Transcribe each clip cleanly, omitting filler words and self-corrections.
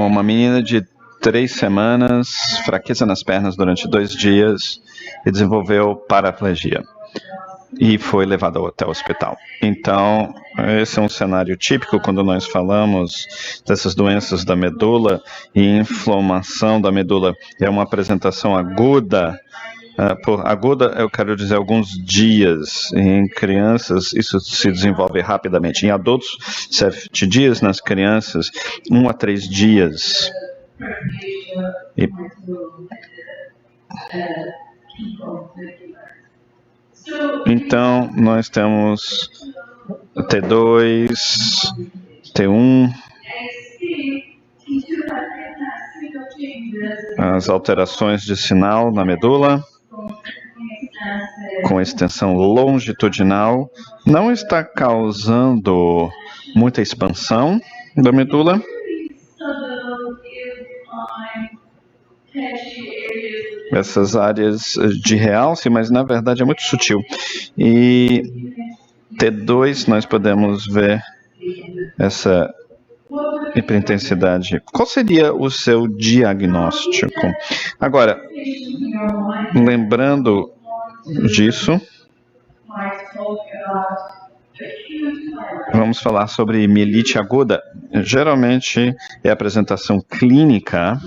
uma menina de 3 semanas, fraqueza nas pernas durante 2 dias e desenvolveu paraplegia e foi levada até o hospital. Então, esse é um cenário típico quando nós falamos dessas doenças da medula e inflamação da medula. É uma apresentação aguda. Por aguda, eu quero dizer alguns dias. Em crianças, isso se desenvolve rapidamente. Em adultos, 7 dias. Nas crianças, 1 a 3 dias. Então, nós temos T2, T1, as alterações de sinal na medula, com extensão longitudinal, não está causando muita expansão da medula. Essas áreas de realce, mas na verdade é muito sutil. E T2 nós podemos ver essa hiperintensidade. Qual seria o seu diagnóstico? Agora, lembrando disso, vamos falar sobre mielite aguda. Geralmente é a apresentação clínica,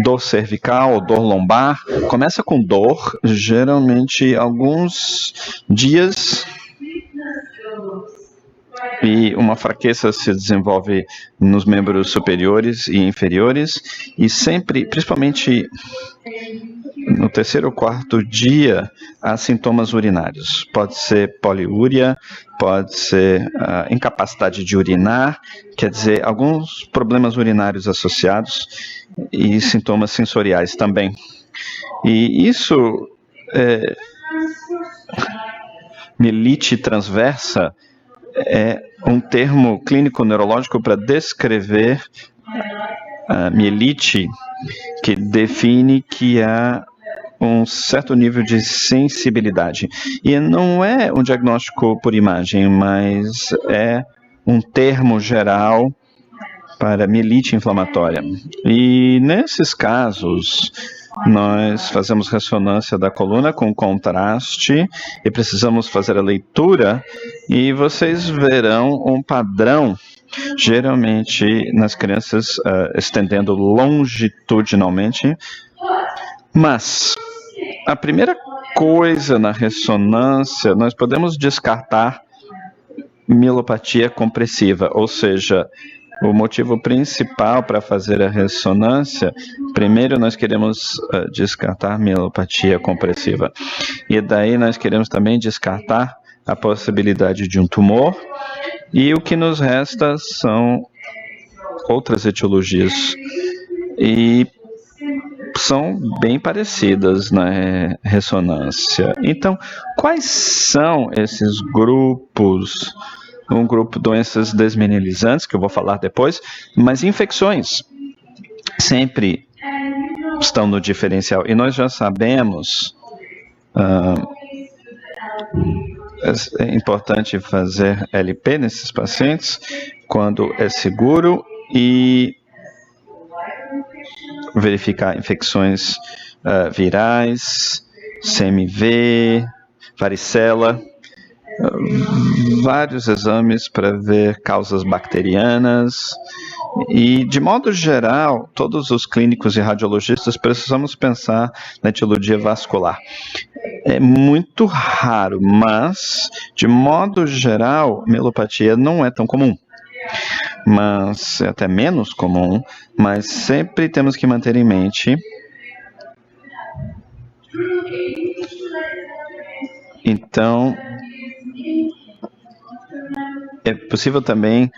dor cervical ou dor lombar. Começa com dor, geralmente alguns dias, e uma fraqueza se desenvolve nos membros superiores e inferiores, e sempre, principalmente no 3º ou 4º dia, há sintomas urinários. Pode ser poliúria, pode ser incapacidade de urinar, quer dizer, alguns problemas urinários associados e sintomas sensoriais também. E isso, mielite transversa, é um termo clínico neurológico para descrever a mielite, que define que há um certo nível de sensibilidade. E não é um diagnóstico por imagem, mas é um termo geral para mielite inflamatória. E nesses casos, nós fazemos ressonância da coluna com contraste e precisamos fazer a leitura, e vocês verão um padrão, geralmente nas crianças estendendo longitudinalmente. Mas a primeira coisa na ressonância, nós podemos descartar mielopatia compressiva, ou seja, o motivo principal para fazer a ressonância, primeiro nós queremos descartar mielopatia compressiva. E daí nós queremos também descartar a possibilidade de um tumor, e o que nos resta são outras etiologias. E são bem parecidas na ressonância. Então, quais são esses grupos? Um grupo de doenças desmineralizantes, que eu vou falar depois, mas infecções sempre estão no diferencial. E nós já sabemos, é importante fazer LP nesses pacientes quando é seguro e verificar infecções virais, CMV, varicela, vários exames para ver causas bacterianas. E, de modo geral, todos os clínicos e radiologistas precisamos pensar na etiologia vascular. É muito raro, mas, de modo geral, mielopatia não é tão comum. Mas é até menos comum, mas sempre temos que manter em mente. Então, é possível também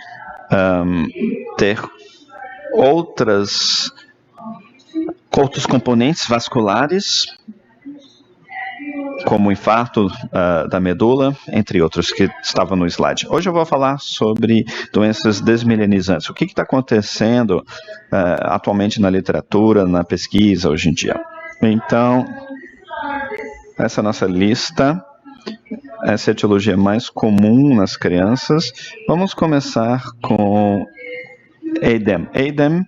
ter outros componentes vasculares, como o infarto da medula, entre outros que estavam no slide. Hoje eu vou falar sobre doenças desmielinizantes. O que está acontecendo atualmente na literatura, na pesquisa hoje em dia? Então, essa é a nossa lista. Essa é a etiologia mais comum nas crianças. Vamos começar com EIDEM. EIDEM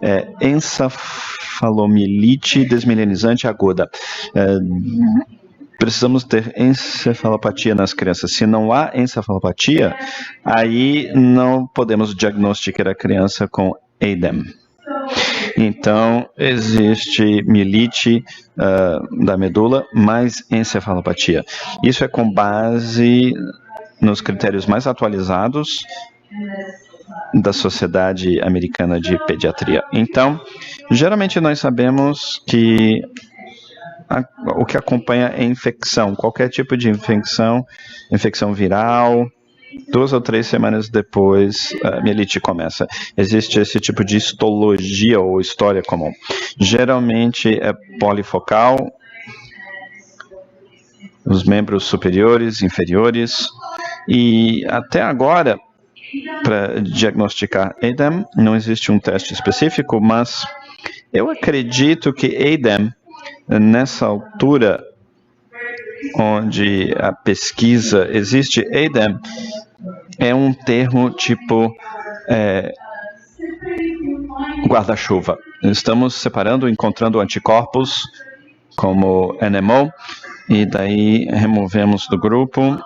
é encefalomielite desmielinizante aguda. Precisamos ter encefalopatia nas crianças. Se não há encefalopatia, aí não podemos diagnosticar a criança com EIDEM. Então, existe mielite da medula mais encefalopatia. Isso é com base nos critérios mais atualizados da Sociedade Americana de Pediatria. Então, geralmente nós sabemos que o que acompanha é infecção, qualquer tipo de infecção viral. 2 ou 3 semanas depois, a mielite começa. Existe esse tipo de histologia ou história comum. Geralmente é polifocal, os membros superiores, inferiores, e até agora, para diagnosticar EIDEM, não existe um teste específico, mas eu acredito que EIDEM, nessa altura onde a pesquisa existe, EIDEM é um termo tipo guarda-chuva. Estamos separando, encontrando anticorpos como NMO, e daí removemos do grupo.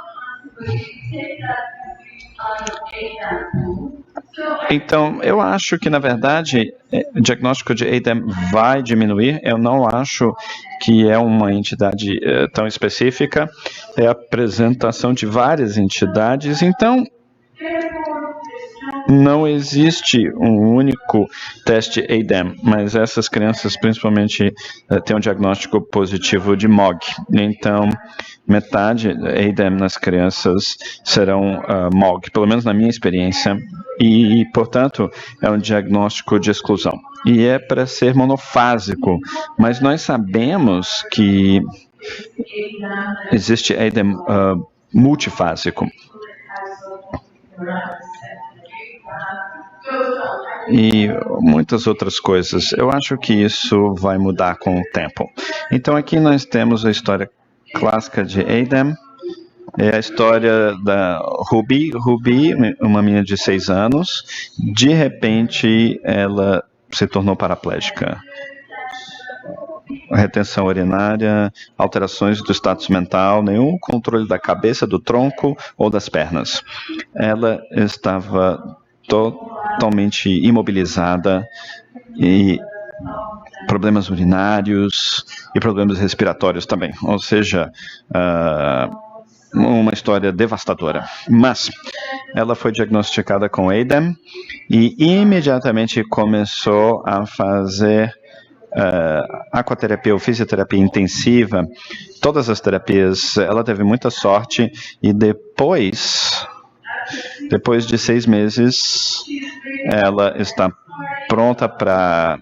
Então, eu acho que, na verdade, o diagnóstico de EIDEM vai diminuir. Eu não acho que é uma entidade tão específica. É a apresentação de várias entidades. Então, não existe um único teste EIDEM, mas essas crianças, principalmente, têm um diagnóstico positivo de MOG. Então, metade EIDEM nas crianças serão MOG, pelo menos na minha experiência, e, portanto, é um diagnóstico de exclusão. E é para ser monofásico, mas nós sabemos que existe EIDEM multifásico. E muitas outras coisas. Eu acho que isso vai mudar com o tempo. Então, aqui nós temos a história clássica de EIDEM. É a história da Ruby. Ruby, uma menina de 6 anos, de repente ela se tornou paraplégica. Retenção urinária, alterações do status mental, nenhum controle da cabeça, do tronco ou das pernas. Ela estava totalmente imobilizada e problemas urinários e problemas respiratórios também. Ou seja, uma história devastadora. Mas ela foi diagnosticada com EIDEM e imediatamente começou a fazer aquaterapia ou fisioterapia intensiva, todas as terapias. Ela teve muita sorte e depois de 6 meses, ela está pronta para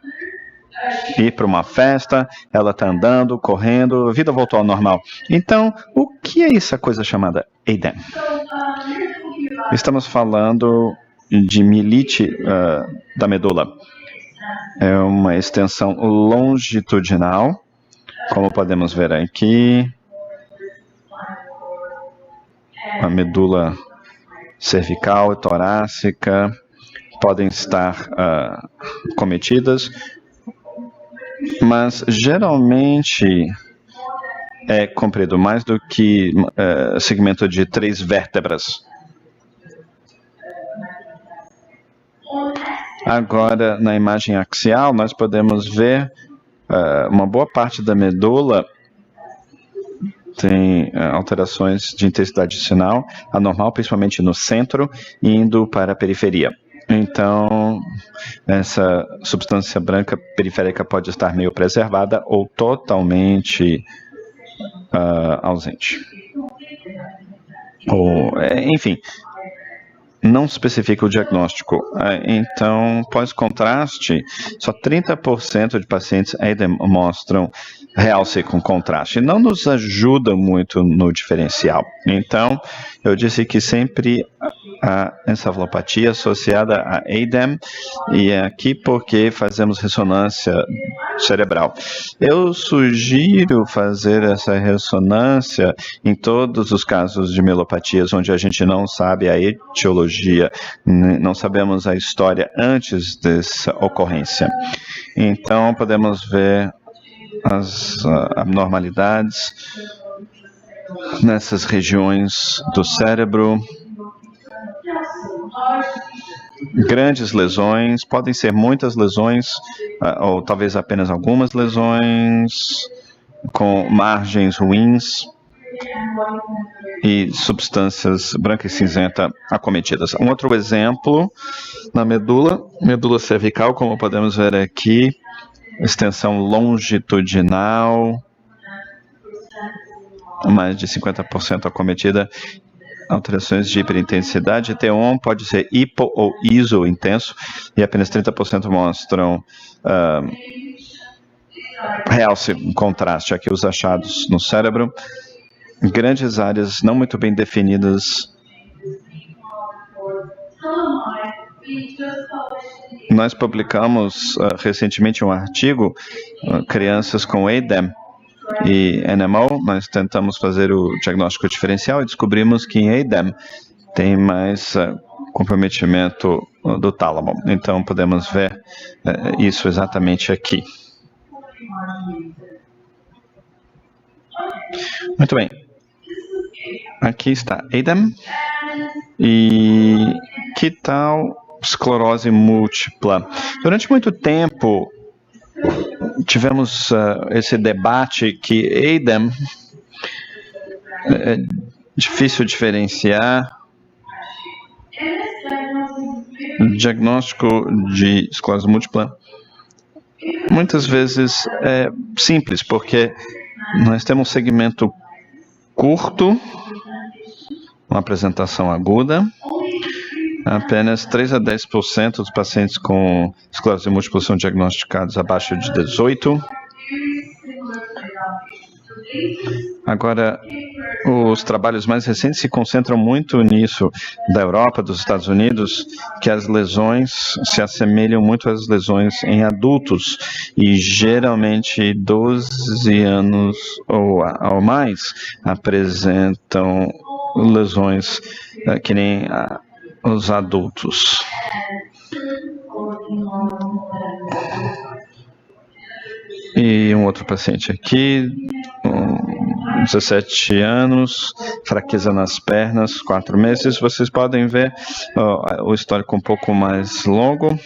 ir para uma festa, ela está andando, correndo, a vida voltou ao normal. Então, o que é essa coisa chamada EIDEM? Estamos falando de mielite da medula. É uma extensão longitudinal, como podemos ver aqui. A medula cervical e torácica podem estar cometidas, mas geralmente é comprido mais do que segmento de 3 vértebras. Agora, na imagem axial, nós podemos ver uma boa parte da medula tem alterações de intensidade de sinal anormal, principalmente no centro, indo para a periferia. Então, essa substância branca periférica pode estar meio preservada ou totalmente ausente. Enfim, não especifica o diagnóstico. Então, pós-contraste, só 30% de pacientes EIDEM mostram realce com contraste. Não nos ajuda muito no diferencial. Então, eu disse que sempre a encefalopatia associada a EIDEM, e é aqui porque fazemos ressonância cerebral. Eu sugiro fazer essa ressonância em todos os casos de mielopatias onde a gente não sabe a etiologia, não sabemos a história antes dessa ocorrência. Então, podemos ver as abnormalidades nessas regiões do cérebro. Grandes lesões, podem ser muitas lesões, ou talvez apenas algumas lesões, com margens ruins e substâncias branca e cinzenta acometidas. Um outro exemplo, na medula cervical, como podemos ver aqui, extensão longitudinal, mais de 50% acometida. Alterações de hiperintensidade, T1 pode ser hipo ou iso intenso, e apenas 30% mostram realce, contraste. Aqui os achados no cérebro, grandes áreas não muito bem definidas. Nós publicamos recentemente um artigo, crianças com ADEM e NMO, nós tentamos fazer o diagnóstico diferencial e descobrimos que em ADEM tem mais comprometimento do tálamo. Então, podemos ver isso exatamente aqui. Muito bem. Aqui está ADEM. E que tal esclerose múltipla? Durante muito tempo, tivemos esse debate que ADEM é difícil diferenciar. Diagnóstico de esclerose múltipla muitas vezes é simples, porque nós temos um segmento curto, uma apresentação aguda. Apenas 3 a 10% dos pacientes com esclerose múltipla são diagnosticados abaixo de 18. Agora, os trabalhos mais recentes se concentram muito nisso, da Europa, dos Estados Unidos, que as lesões se assemelham muito às lesões em adultos, e geralmente 12 anos ou mais apresentam lesões que nem os adultos. E um outro paciente aqui, 17 anos, fraqueza nas pernas, 4 meses. Vocês podem ver o histórico um pouco mais longo.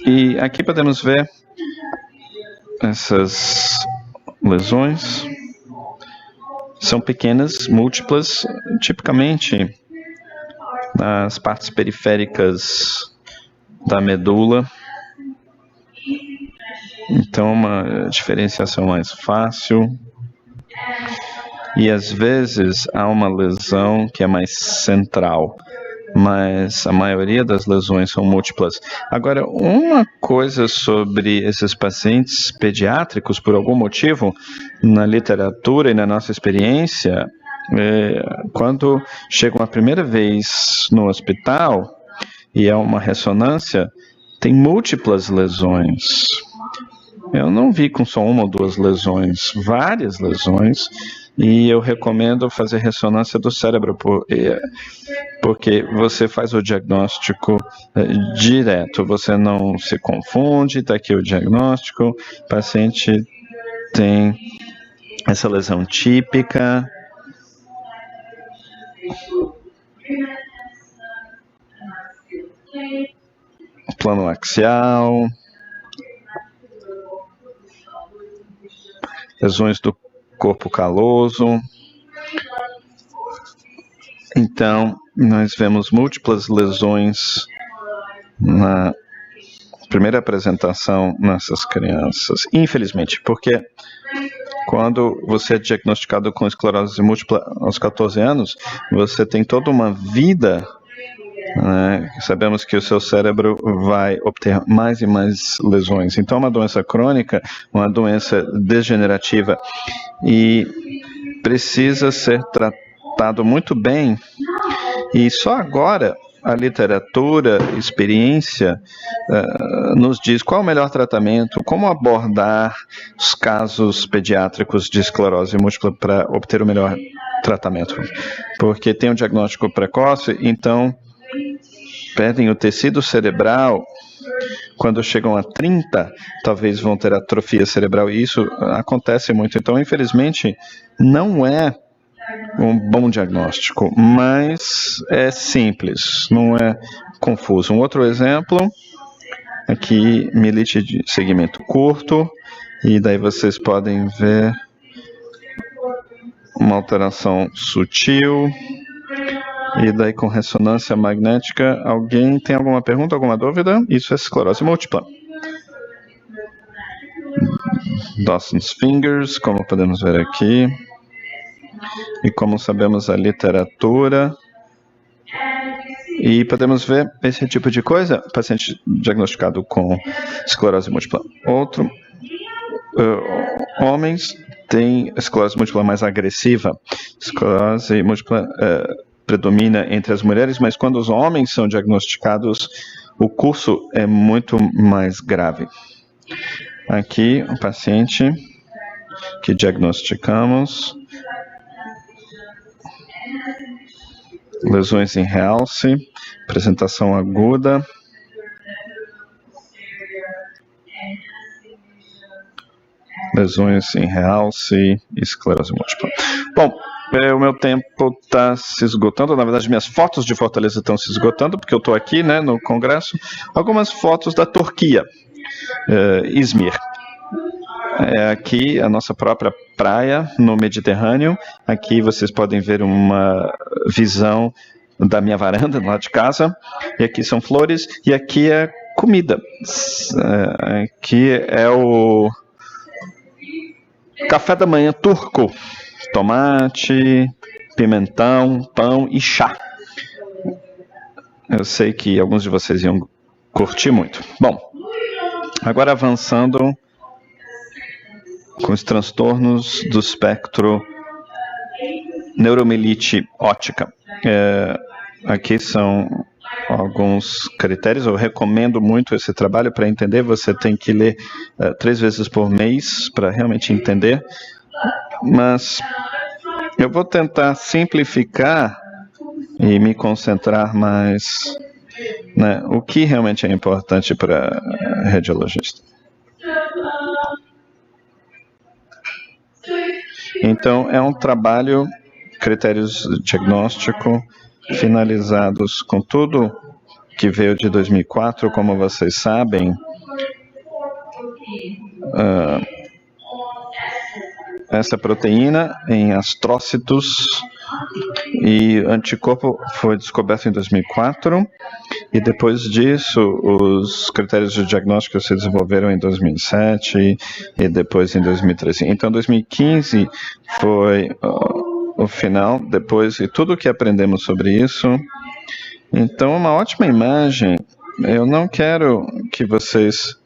E aqui podemos ver essas lesões. São pequenas, múltiplas, tipicamente nas partes periféricas da medula. Então, uma diferenciação mais fácil. E às vezes há uma lesão que é mais central, mas a maioria das lesões são múltiplas. Agora, uma coisa sobre esses pacientes pediátricos, por algum motivo, na literatura e na nossa experiência, quando chegam a primeira vez no hospital e é uma ressonância, tem múltiplas lesões. Eu não vi com só uma ou duas lesões, várias lesões, e eu recomendo fazer ressonância do cérebro, porque você faz o diagnóstico direto, você não se confunde, está aqui o diagnóstico, o paciente tem essa lesão típica. Plano axial, lesões do corpo caloso. Então, nós vemos múltiplas lesões na primeira apresentação nessas crianças. Infelizmente, porque quando você é diagnosticado com esclerose múltipla aos 14 anos, você tem toda uma vida, né? Sabemos que o seu cérebro vai obter mais e mais lesões. Então, é uma doença crônica, uma doença degenerativa, e precisa ser tratado muito bem. E só agora a literatura, experiência, nos diz qual é o melhor tratamento, como abordar os casos pediátricos de esclerose múltipla para obter o melhor tratamento. Porque tem um diagnóstico precoce, então perdem o tecido cerebral. Quando chegam a 30, talvez vão ter atrofia cerebral, e isso acontece muito. Então, infelizmente, não é um bom diagnóstico, mas é simples, não é confuso. Um outro exemplo, aqui, mielite de segmento curto, e daí vocês podem ver uma alteração sutil, e daí com ressonância magnética. Alguém tem alguma pergunta, alguma dúvida? Isso é esclerose múltipla. Dawson's Fingers, como podemos ver aqui. E como sabemos a literatura. E podemos ver esse tipo de coisa, paciente diagnosticado com esclerose múltipla. Outro, homens têm esclerose múltipla mais agressiva. Esclerose múltipla predomina entre as mulheres, mas quando os homens são diagnosticados, o curso é muito mais grave. Aqui, um paciente que diagnosticamos, lesões em realce, apresentação aguda, lesões em realce e esclerose múltipla. Bom, o meu tempo está se esgotando, na verdade minhas fotos de Fortaleza estão se esgotando, porque eu estou aqui, né, no congresso. Algumas fotos da Turquia, Izmir. Aqui a nossa própria praia no Mediterrâneo. Aqui vocês podem ver uma visão da minha varanda lá de casa. E aqui são flores e aqui é comida. Aqui é o café da manhã turco. Tomate, pimentão, pão e chá. Eu sei que alguns de vocês iam curtir muito. Bom, agora avançando com os transtornos do espectro neuromielite óptica. Aqui são alguns critérios. Eu recomendo muito esse trabalho para entender. Você tem que ler 3 vezes por mês para realmente entender. Mas eu vou tentar simplificar e me concentrar mais, né, o que realmente é importante para radiologista. Então, é um trabalho, critérios diagnóstico, finalizados com tudo que veio de 2004, como vocês sabem. Essa proteína em astrócitos e anticorpo foi descoberto em 2004, e depois disso os critérios de diagnóstico se desenvolveram em 2007 e depois em 2013. Então 2015 foi o final, depois de tudo que aprendemos sobre isso. Então uma ótima imagem. Eu não quero que vocês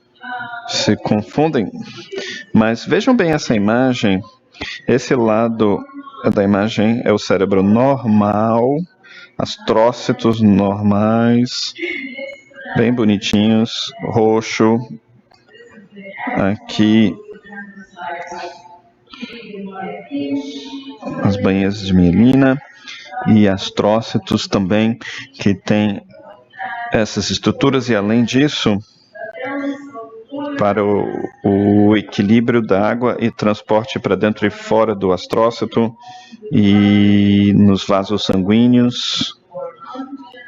se confundem, mas vejam bem essa imagem. Esse lado da imagem é o cérebro normal, astrócitos normais, bem bonitinhos, roxo. Aqui as bainhas de mielina e astrócitos também, que tem essas estruturas, e além disso, para o equilíbrio da água e transporte para dentro e fora do astrócito e nos vasos sanguíneos,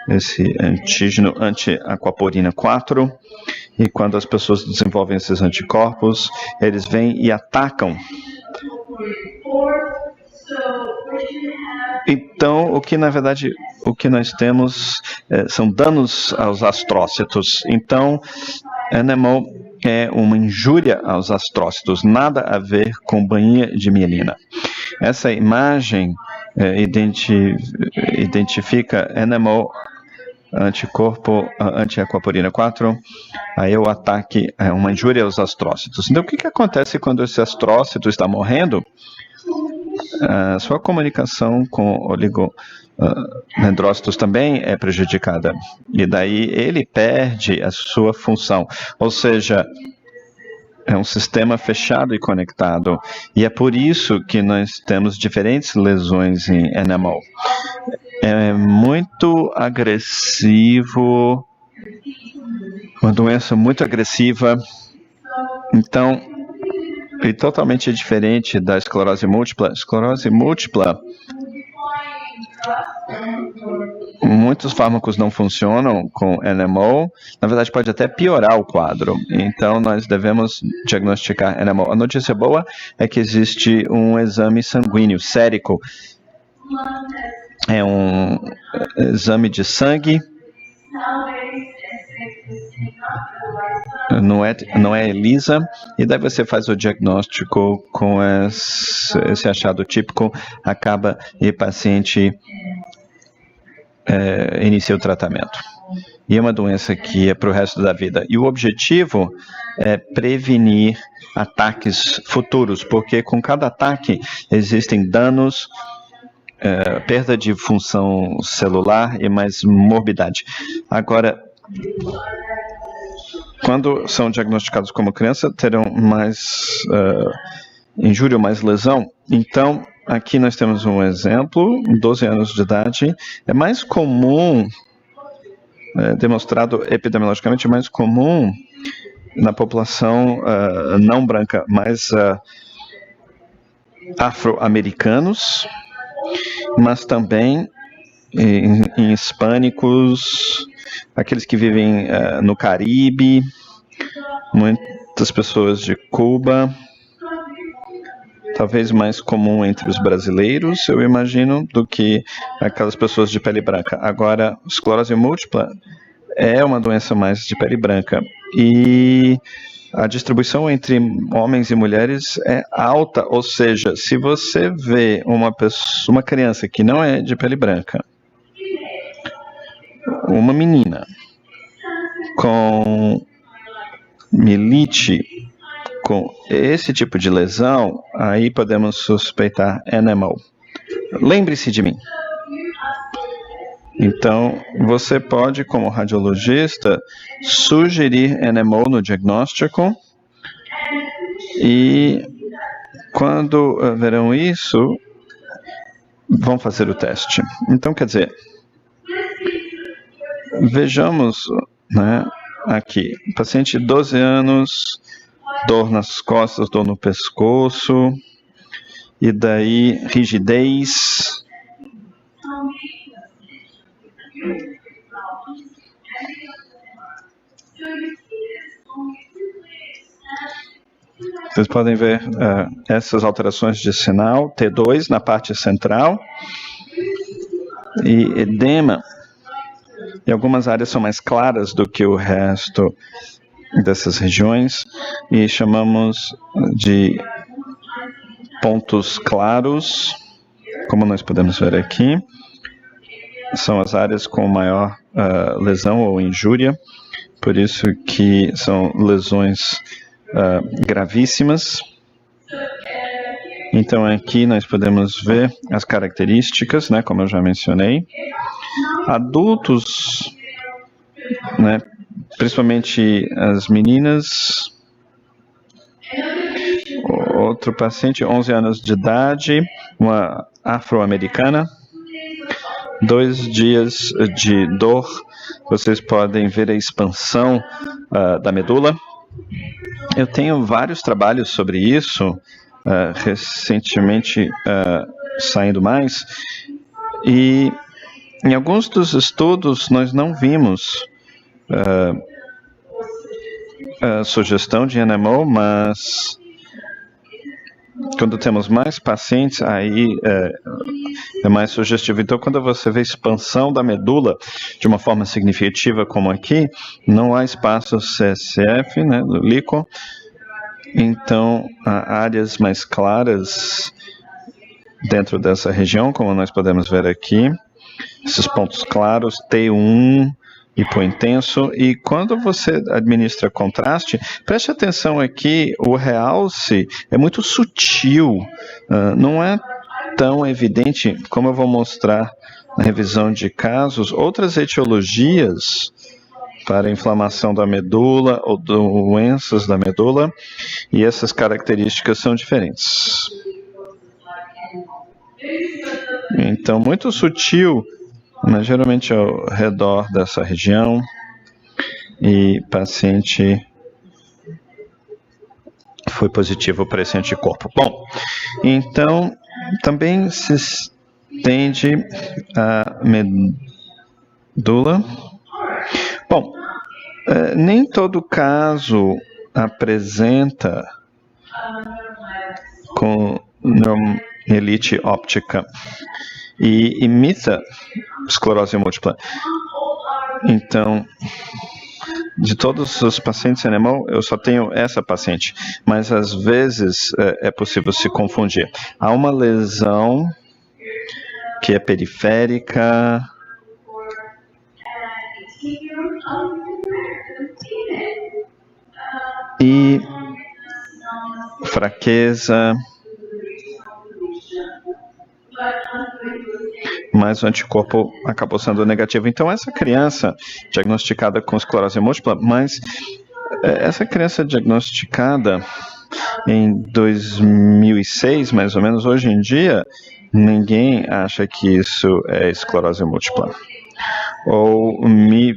esse antígeno anti-aquaporina 4, e quando as pessoas desenvolvem esses anticorpos, eles vêm e atacam. Então, na verdade, o que nós temos são danos aos astrócitos. Então, NMO é uma injúria aos astrócitos, nada a ver com bainha de mielina. Essa imagem identifica NMO, anticorpo anti-aquaporina 4, aí o ataque é uma injúria aos astrócitos. Então, o que acontece quando esse astrócito está morrendo? a sua comunicação com oligodendrócitos também é prejudicada. E daí ele perde a sua função. Ou seja, é um sistema fechado e conectado. E é por isso que nós temos diferentes lesões em NMO. É muito agressivo, uma doença muito agressiva. Então, e totalmente diferente da esclerose múltipla. Esclerose múltipla, muitos fármacos não funcionam com NMO. Na verdade, pode até piorar o quadro. Então, nós devemos diagnosticar NMO. A notícia boa é que existe um exame sanguíneo, sérico. É um exame de sangue. Não é ELISA, e daí você faz o diagnóstico com esse achado típico, acaba e o paciente inicia o tratamento. E é uma doença que é para o resto da vida. E o objetivo é prevenir ataques futuros, porque com cada ataque existem danos, perda de função celular e mais morbidade. Agora, quando são diagnosticados como criança, terão mais injúria, mais lesão. Então, aqui nós temos um exemplo, 12 anos de idade. É mais comum, demonstrado epidemiologicamente, mais comum na população não branca, mais afro-americanos, mas também em hispânicos, aqueles que vivem no Caribe, muitas pessoas de Cuba, talvez mais comum entre os brasileiros, eu imagino, do que aquelas pessoas de pele branca. Agora, esclerose múltipla é uma doença mais de pele branca, e a distribuição entre homens e mulheres é alta, ou seja, se você vê uma criança que não é de pele branca, uma menina com mielite, com esse tipo de lesão, aí podemos suspeitar NMO. Lembre-se de mim. Então, você pode, como radiologista, sugerir NMO no diagnóstico, e quando verão isso, vão fazer o teste. Então, quer dizer, vejamos, né, aqui, paciente de 12 anos, dor nas costas, dor no pescoço, e daí rigidez. Vocês podem ver essas alterações de sinal, T2 na parte central, e edema. E algumas áreas são mais claras do que o resto dessas regiões, e chamamos de pontos claros, como nós podemos ver aqui. São as áreas com maior lesão ou injúria, por isso que são lesões gravíssimas. Então aqui nós podemos ver as características, né, como eu já mencionei. Adultos, né, principalmente as meninas. Outro paciente, 11 anos de idade, uma afro-americana. 2 dias de dor, vocês podem ver a expansão da medula. Eu tenho vários trabalhos sobre isso, recentemente saindo mais, e em alguns dos estudos nós não vimos sugestão de NMO, mas quando temos mais pacientes, aí é mais sugestivo. Então, quando você vê expansão da medula de uma forma significativa, como aqui, não há espaço CSF, né, do líquido. Então, há áreas mais claras dentro dessa região, como nós podemos ver aqui. Esses pontos claros, T1, hipointenso, e quando você administra contraste, preste atenção aqui, o realce é muito sutil, não é tão evidente, como eu vou mostrar na revisão de casos, outras etiologias para inflamação da medula ou doenças da medula, e essas características são diferentes. Então, muito sutil, mas geralmente ao redor dessa região, e paciente foi positivo para esse anticorpo. Bom, então, também se estende a medula. Bom, nem todo caso apresenta com neuromielite óptica e imita esclerose múltipla. Então, de todos os pacientes NMO, eu só tenho essa paciente, mas às vezes é possível se confundir. Há uma lesão que é periférica, e fraqueza, mas o anticorpo acabou sendo negativo. Então, essa criança diagnosticada com esclerose múltipla, mas essa criança diagnosticada em 2006, mais ou menos, hoje em dia, ninguém acha que isso é esclerose múltipla. Ou me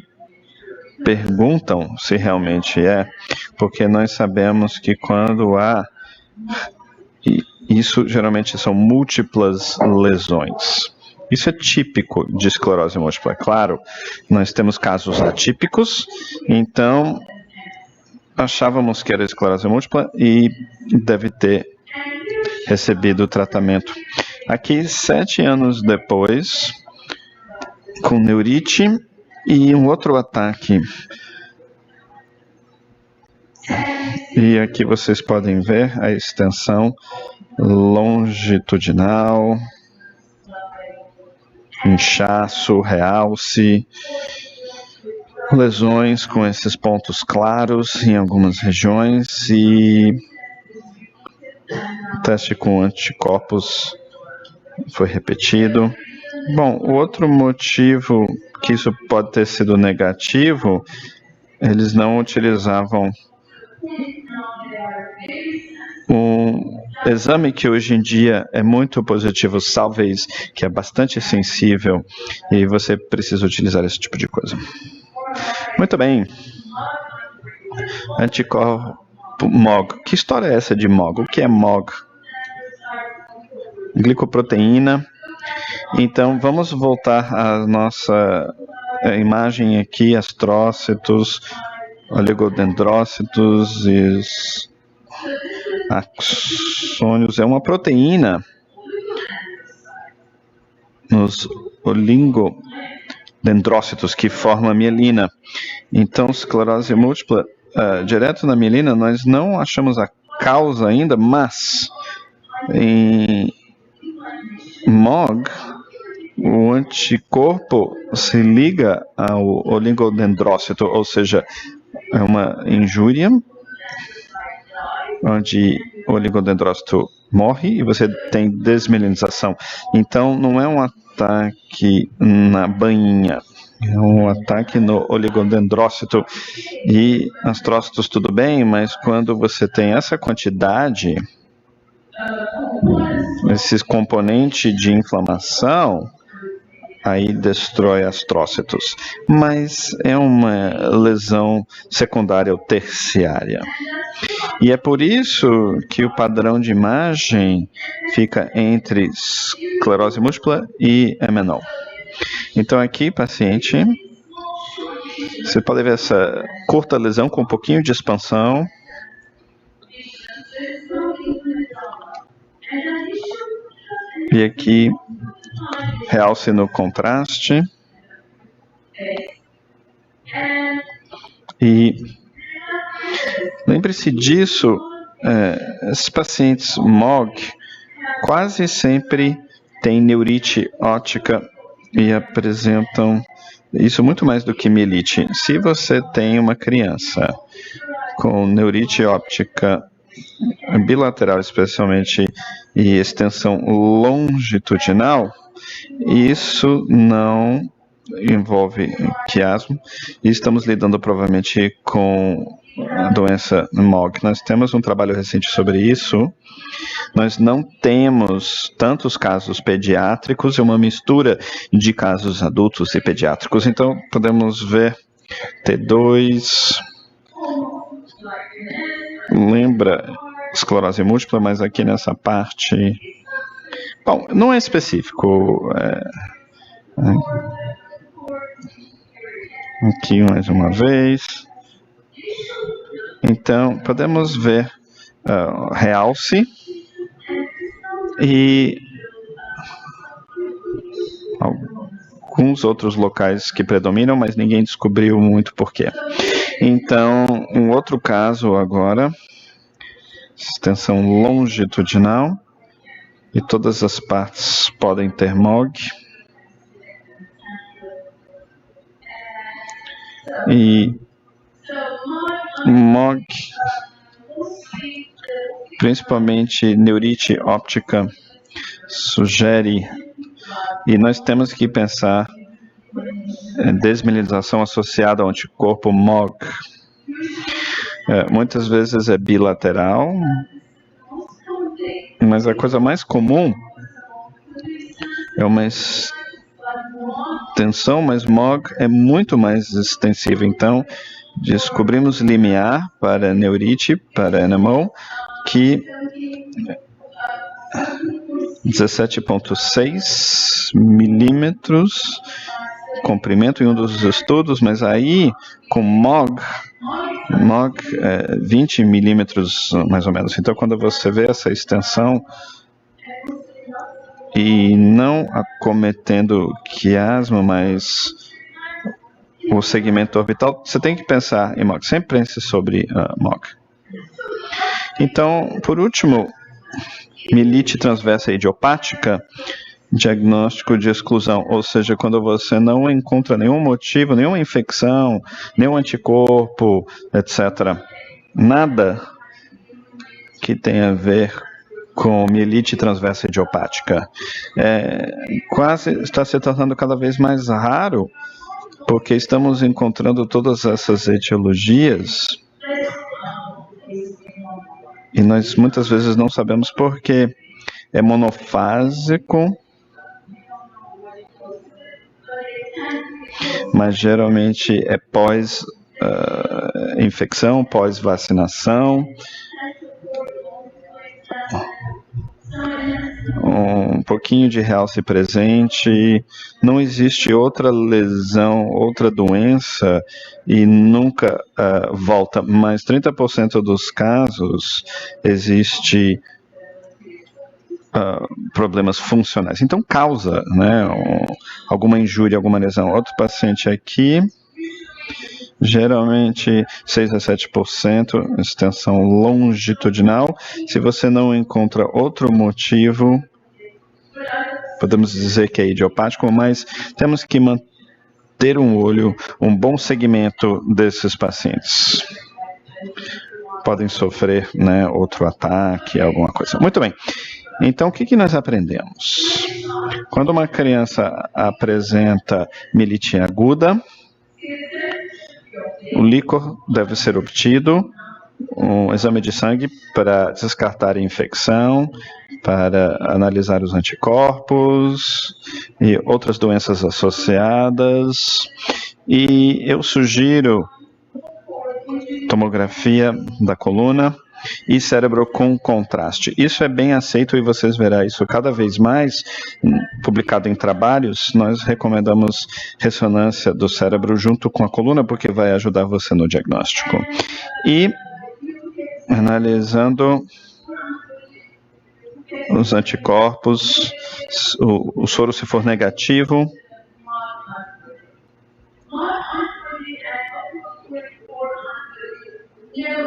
perguntam se realmente é, porque nós sabemos que quando há, isso geralmente são múltiplas lesões. Isso é típico de esclerose múltipla. Claro, nós temos casos atípicos, então achávamos que era esclerose múltipla e deve ter recebido o tratamento. Aqui, 7 anos depois, com neurite e um outro ataque. E aqui vocês podem ver a extensão longitudinal, inchaço, realce, lesões com esses pontos claros em algumas regiões e o teste com anticorpos foi repetido. Bom, o outro motivo que isso pode ter sido negativo, eles não utilizavam um exame que hoje em dia é muito positivo, Salvase, que é bastante sensível, e você precisa utilizar esse tipo de coisa. Muito bem. Anticorpo MOG. Que história é essa de MOG? O que é MOG? Glicoproteína. Então, vamos voltar à nossa imagem aqui, astrócitos, oligodendrócitos e axônios. É uma proteína nos oligodendrócitos que forma a mielina. Então, esclerose múltipla, direto na mielina, nós não achamos a causa ainda, mas em MOG, o anticorpo se liga ao oligodendrócito, ou seja, é uma injúria onde o oligodendrócito morre e você tem desmielinização. Então, não é um ataque na bainha, é um ataque no oligodendrócito. E astrócitos tudo bem, mas quando você tem essa quantidade, esse componente de inflamação, aí destrói astrócitos. Mas é uma lesão secundária ou terciária. E é por isso que o padrão de imagem fica entre esclerose múltipla e MNO. Então aqui, paciente, você pode ver essa curta lesão com um pouquinho de expansão. E aqui, realce no contraste. E lembre-se disso, esses pacientes MOG quase sempre têm neurite óptica e apresentam isso muito mais do que mielite. Se você tem uma criança com neurite óptica bilateral, especialmente, e extensão longitudinal, isso não envolve quiasmo, e estamos lidando provavelmente com a doença MOG. Nós temos um trabalho recente sobre isso. Nós não temos tantos casos pediátricos, é uma mistura de casos adultos e pediátricos. Então, podemos ver T2, lembra esclerose múltipla, mas aqui nessa parte... Bom, não é específico. Aqui mais uma vez. Então, podemos ver realce e alguns outros locais que predominam, mas ninguém descobriu muito porquê. Então, um outro caso agora, extensão longitudinal, e todas as partes podem ter MOG. E MOG, principalmente neurite óptica, sugere, e nós temos que pensar em desmielinização associada ao anticorpo MOG. Muitas vezes é bilateral, mas a coisa mais comum é uma extensão, mas MOG é muito mais extensiva. Então, descobrimos limiar para neurite, para NMO, que 17,6 milímetros comprimento em um dos estudos, mas aí com MOG é 20 milímetros mais ou menos. Então, quando você vê essa extensão e não acometendo quiasma, mas o segmento orbital, você tem que pensar em MOG. Sempre pense sobre MOG. Então, por último, mielite transversa idiopática, diagnóstico de exclusão, ou seja, quando você não encontra nenhum motivo, nenhuma infecção, nenhum anticorpo, etc. Nada que tenha a ver com mielite transversa idiopática. Quase está se tornando cada vez mais raro, porque estamos encontrando todas essas etiologias e nós muitas vezes não sabemos por quê. É monofásico, mas geralmente é pós-infecção, pós-vacinação. Um pouquinho de realce presente, não existe outra lesão, outra doença e nunca volta, mas 30% dos casos existe problemas funcionais. Então causa, né, alguma injúria, alguma lesão. Outro paciente aqui, geralmente 6 a 7%, extensão longitudinal. Se você não encontra outro motivo, podemos dizer que é idiopático, mas temos que manter um olho, um bom segmento desses pacientes. Podem sofrer, né, outro ataque, alguma coisa. Muito bem. Então, o que nós aprendemos? Quando uma criança apresenta mielite aguda, o líquor deve ser obtido, um exame de sangue para descartar a infecção, para analisar os anticorpos e outras doenças associadas. E eu sugiro tomografia da coluna e cérebro com contraste. Isso é bem aceito e vocês verão isso cada vez mais publicado em trabalhos. Nós recomendamos ressonância do cérebro junto com a coluna porque vai ajudar você no diagnóstico. E analisando os anticorpos, o soro se for negativo,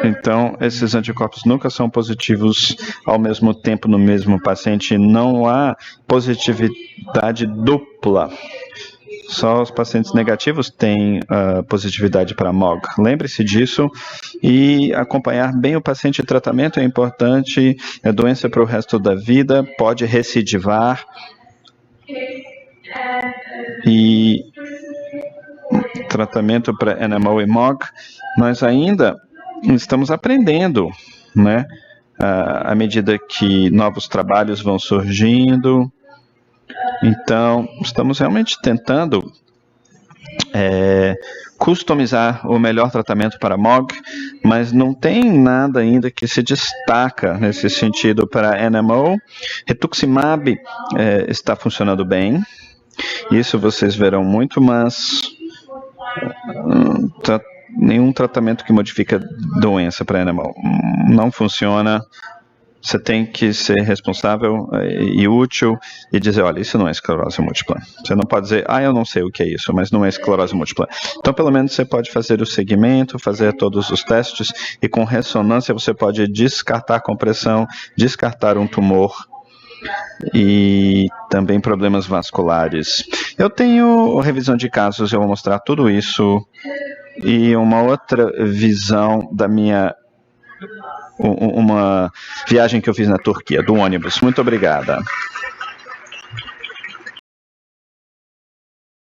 então, esses anticorpos nunca são positivos ao mesmo tempo no mesmo paciente. Não há positividade dupla. Só os pacientes negativos têm positividade para MOG. Lembre-se disso e acompanhar bem o paciente. Tratamento é importante, é doença para o resto da vida, pode recidivar. E tratamento para NMO e MOG, nós ainda estamos aprendendo, né? À medida que novos trabalhos vão surgindo. Então, estamos realmente tentando customizar o melhor tratamento para MOG, mas não tem nada ainda que se destaca nesse sentido para NMO. Rituximab está funcionando bem, isso vocês verão muito, mas nenhum tratamento que modifica doença para NMO não funciona. Você tem que ser responsável e útil e dizer, olha, isso não é esclerose múltipla. Você não pode dizer, eu não sei o que é isso, mas não é esclerose múltipla. Então, pelo menos, você pode fazer o segmento, fazer todos os testes e com ressonância você pode descartar compressão, descartar um tumor e também problemas vasculares. Eu tenho revisão de casos, eu vou mostrar tudo isso e uma outra visão da minha... uma viagem que eu fiz na Turquia, do ônibus. Muito obrigada.